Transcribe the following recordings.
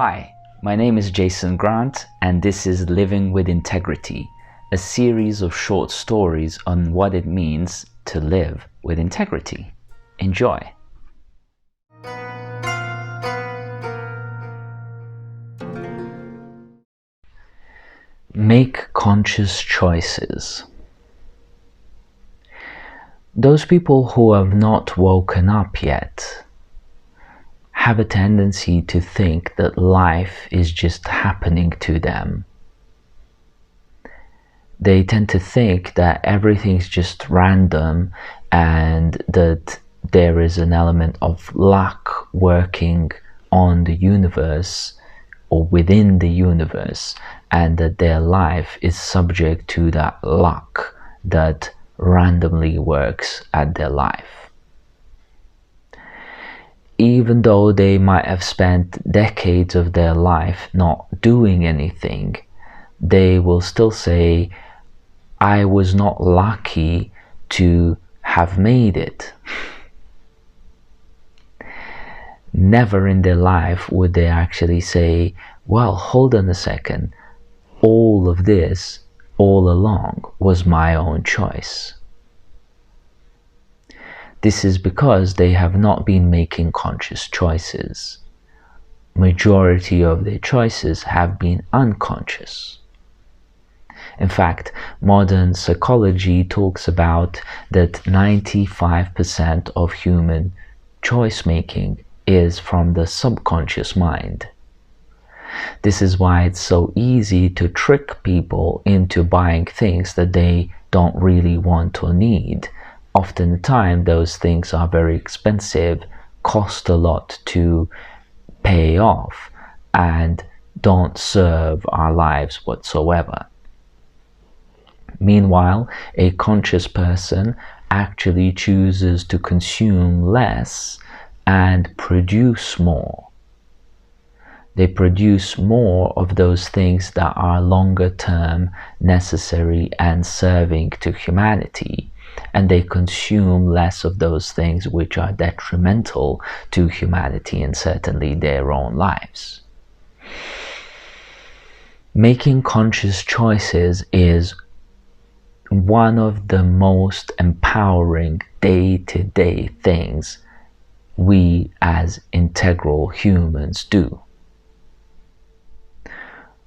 Hi, my name is Jason Grant, and this is Living with Integrity, a series of short stories on what it means to live with integrity. Enjoy! Make conscious choices. Those people who have not woken up yet have a tendency to think that life is just happening to them. They tend to think that everything's just random and that there is an element of luck working on the universe or within the universe, and that their life is subject to that luck that randomly works at their life. Even though they might have spent decades of their life not doing anything, they will still say, I was not lucky to have made it. Never in their life would they actually say, well, hold on a second, all of this all along was my own choice. This is because they have not been making conscious choices. Majority of their choices have been unconscious. In fact, modern psychology talks about that 95% of human choice making is from the subconscious mind. This is why it's so easy to trick people into buying things that they don't really want or need. Often the time, those things are very expensive, cost a lot to pay off, and don't serve our lives whatsoever. Meanwhile, a conscious person actually chooses to consume less and produce more. They produce more of those things that are longer term, necessary and serving to humanity, and they consume less of those things which are detrimental to humanity and certainly their own lives. Making conscious choices is one of the most empowering day-to-day things we as integral humans do.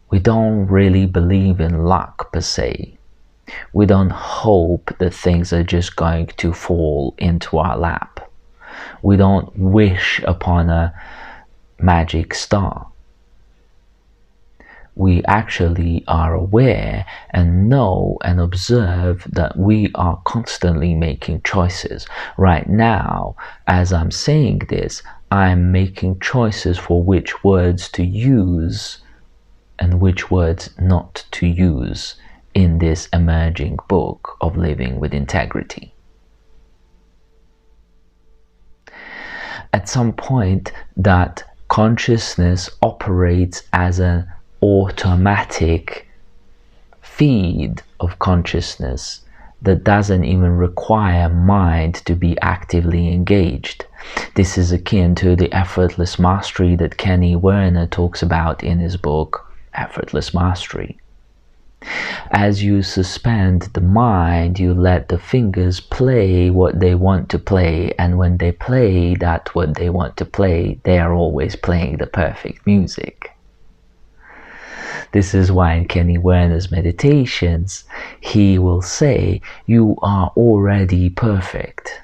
We don't really believe in luck per se. We don't hope that things are just going to fall into our lap. We don't wish upon a magic star. We actually are aware and know and observe that we are constantly making choices. Right now, as I'm saying this, I'm making choices for which words to use and which words not to use in this emerging book of Living with Integrity. At some point, that consciousness operates as an automatic feed of consciousness that doesn't even require mind to be actively engaged. This is akin to the effortless mastery that Kenny Werner talks about in his book, Effortless Mastery. As you suspend the mind, you let the fingers play what they want to play, and when they play that what they want to play, they are always playing the perfect music. This is why in Kenny Werner's meditations, he will say, you are already perfect.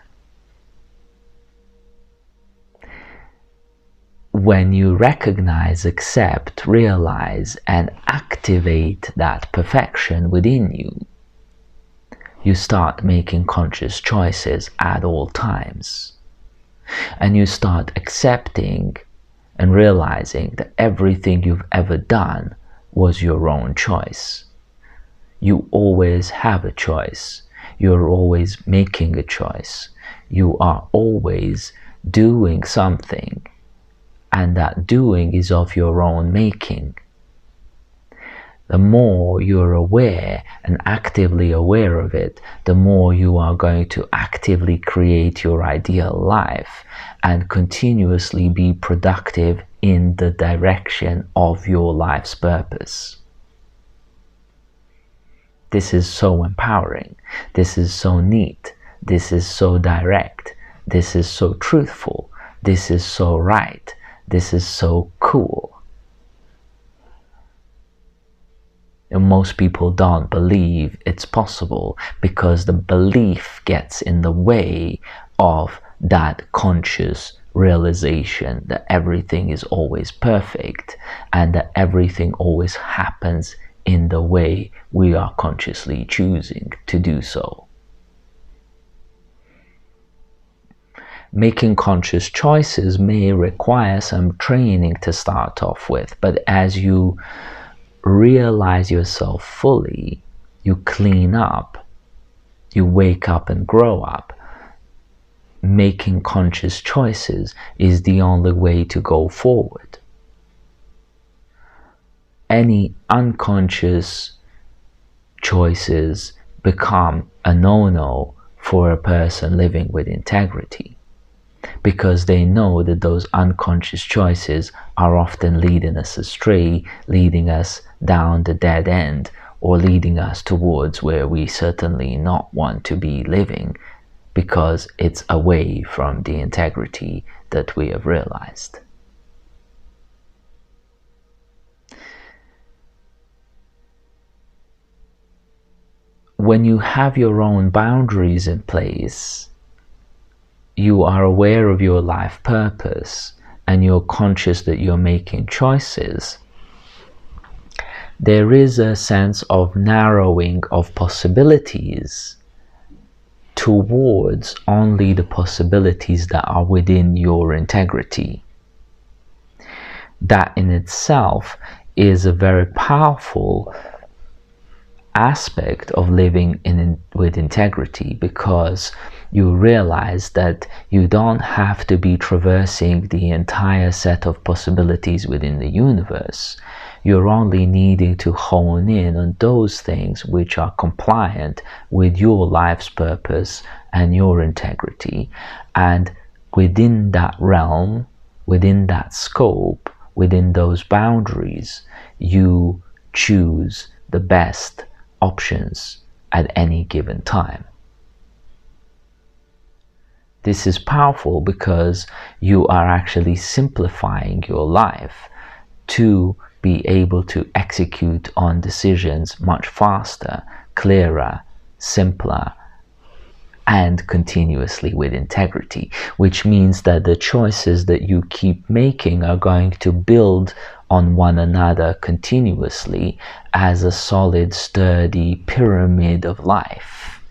When you recognize, accept, realize, and activate that perfection within you, you start making conscious choices at all times. And you start accepting and realizing that everything you've ever done was your own choice. You always have a choice. You're always making a choice. You are always doing something, and that doing is of your own making. the more you're aware and actively aware of it, the more you are going to actively create your ideal life and continuously be productive in the direction of your life's purpose. This is so empowering. This is so neat. This is so direct. This is so truthful. This is so right. This is so cool. And most people don't believe it's possible because the belief gets in the way of that conscious realization that everything is always perfect and that everything always happens in the way we are consciously choosing to do so. Making conscious choices may require some training to start off with, but as you realize yourself fully, you clean up, you wake up and grow up. Making conscious choices is the only way to go forward. Any unconscious choices become a no-no for a person living with integrity, because they know that those unconscious choices are often leading us astray, leading us down the dead end, or leading us towards where we certainly not want to be living, because it's away from the integrity that we have realized. When you have your own boundaries in place, you are aware of your life purpose and you're conscious that you're making choices, there is a sense of narrowing of possibilities towards only the possibilities that are within your integrity. That in itself is a very powerful aspect of living with integrity, because you realize that you don't have to be traversing the entire set of possibilities within the universe. You're only needing to hone in on those things which are compliant with your life's purpose and your integrity. And within that realm, within that scope, within those boundaries, you choose the best options at any given time. This is powerful because you are actually simplifying your life to be able to execute on decisions much faster, clearer, simpler, and continuously with integrity, which means that the choices that you keep making are going to build on one another continuously as a solid, sturdy pyramid of life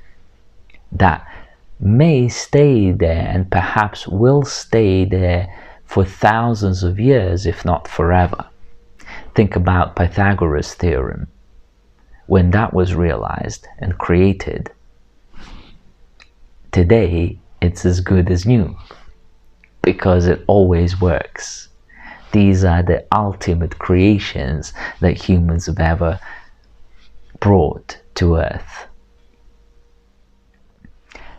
that may stay there and perhaps will stay there for thousands of years, if not forever. Think about Pythagoras' theorem. When that was realized and created, today it's as good as new because it always works. These are the ultimate creations that humans have ever brought to Earth.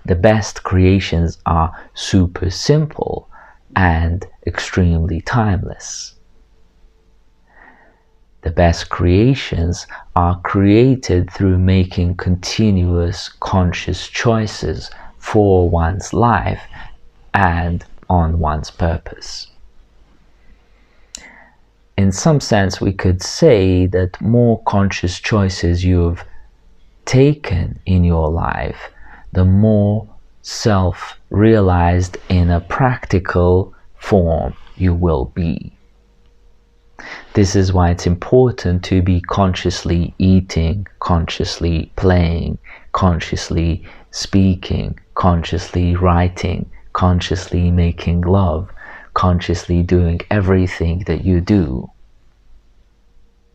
The best creations are super simple and extremely timeless. The best creations are created through making continuous conscious choices for one's life and on one's purpose. In some sense, we could say that more conscious choices you've taken in your life, the more self-realized in a practical form you will be. This is why it's important to be consciously eating, consciously playing, consciously speaking, consciously writing, consciously making love, consciously doing everything that you do.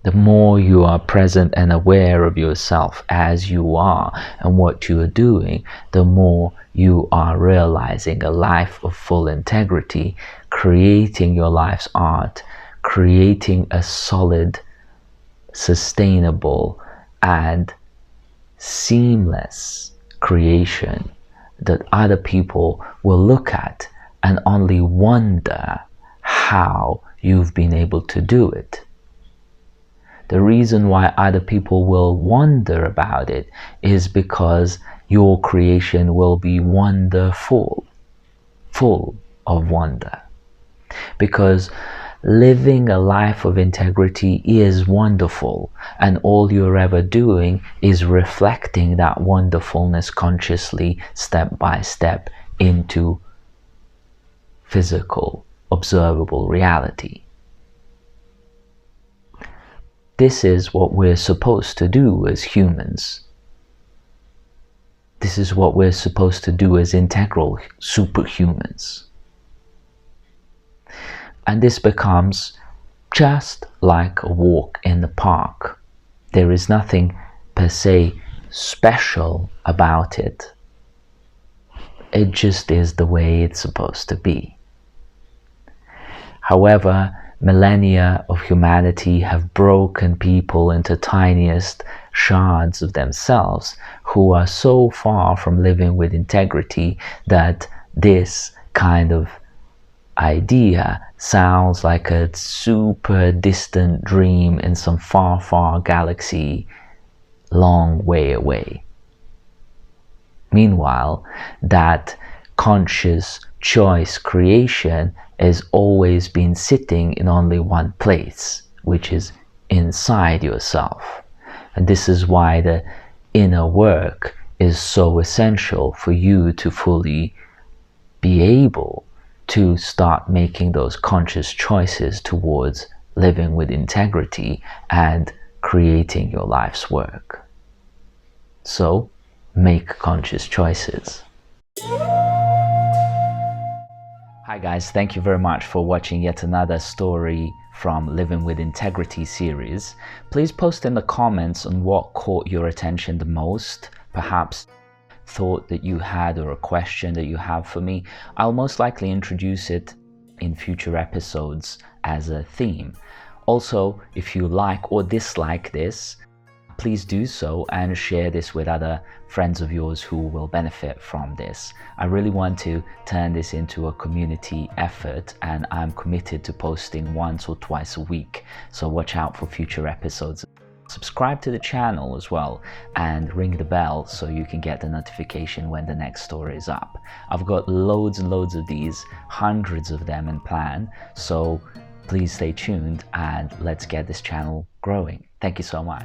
The more you are present and aware of yourself as you are and what you are doing, the more you are realizing a life of full integrity, creating your life's art, creating a solid sustainable and seamless creation that other people will look at and only wonder how you've been able to do it. The reason why other people will wonder about it is because your creation will be wonderful, full of wonder. Because living a life of integrity is wonderful, and all you're ever doing is reflecting that wonderfulness consciously, step by step, into physical, observable reality. This is what we're supposed to do as humans. This is what we're supposed to do as integral superhumans. And this becomes just like a walk in the park. There is nothing per se special about it. It just is the way it's supposed to be. However, millennia of humanity have broken people into tiniest shards of themselves who are so far from living with integrity that this kind of idea sounds like a super distant dream in some far, far galaxy, long way away. Meanwhile, that conscious choice creation has always been sitting in only one place, which is inside yourself. And this is why the inner work is so essential for you to fully be able to start making those conscious choices towards living with integrity and creating your life's work. So, make conscious choices. Hi guys, thank you very much for watching yet another story from Living with Integrity series. Please post in the comments on what caught your attention the most, perhaps thought that you had or a question that you have for me. I'll most likely introduce it in future episodes as a theme. Also, if you like or dislike this, please do so and share this with other friends of yours who will benefit from this. I really want to turn this into a community effort, and I'm committed to posting once or twice a week, so watch out for future episodes. Subscribe to the channel as well and ring the bell so you can get the notification when the next story is up. I've got loads and loads of these, hundreds of them in plan, so please stay tuned and let's get this channel growing. Thank you so much.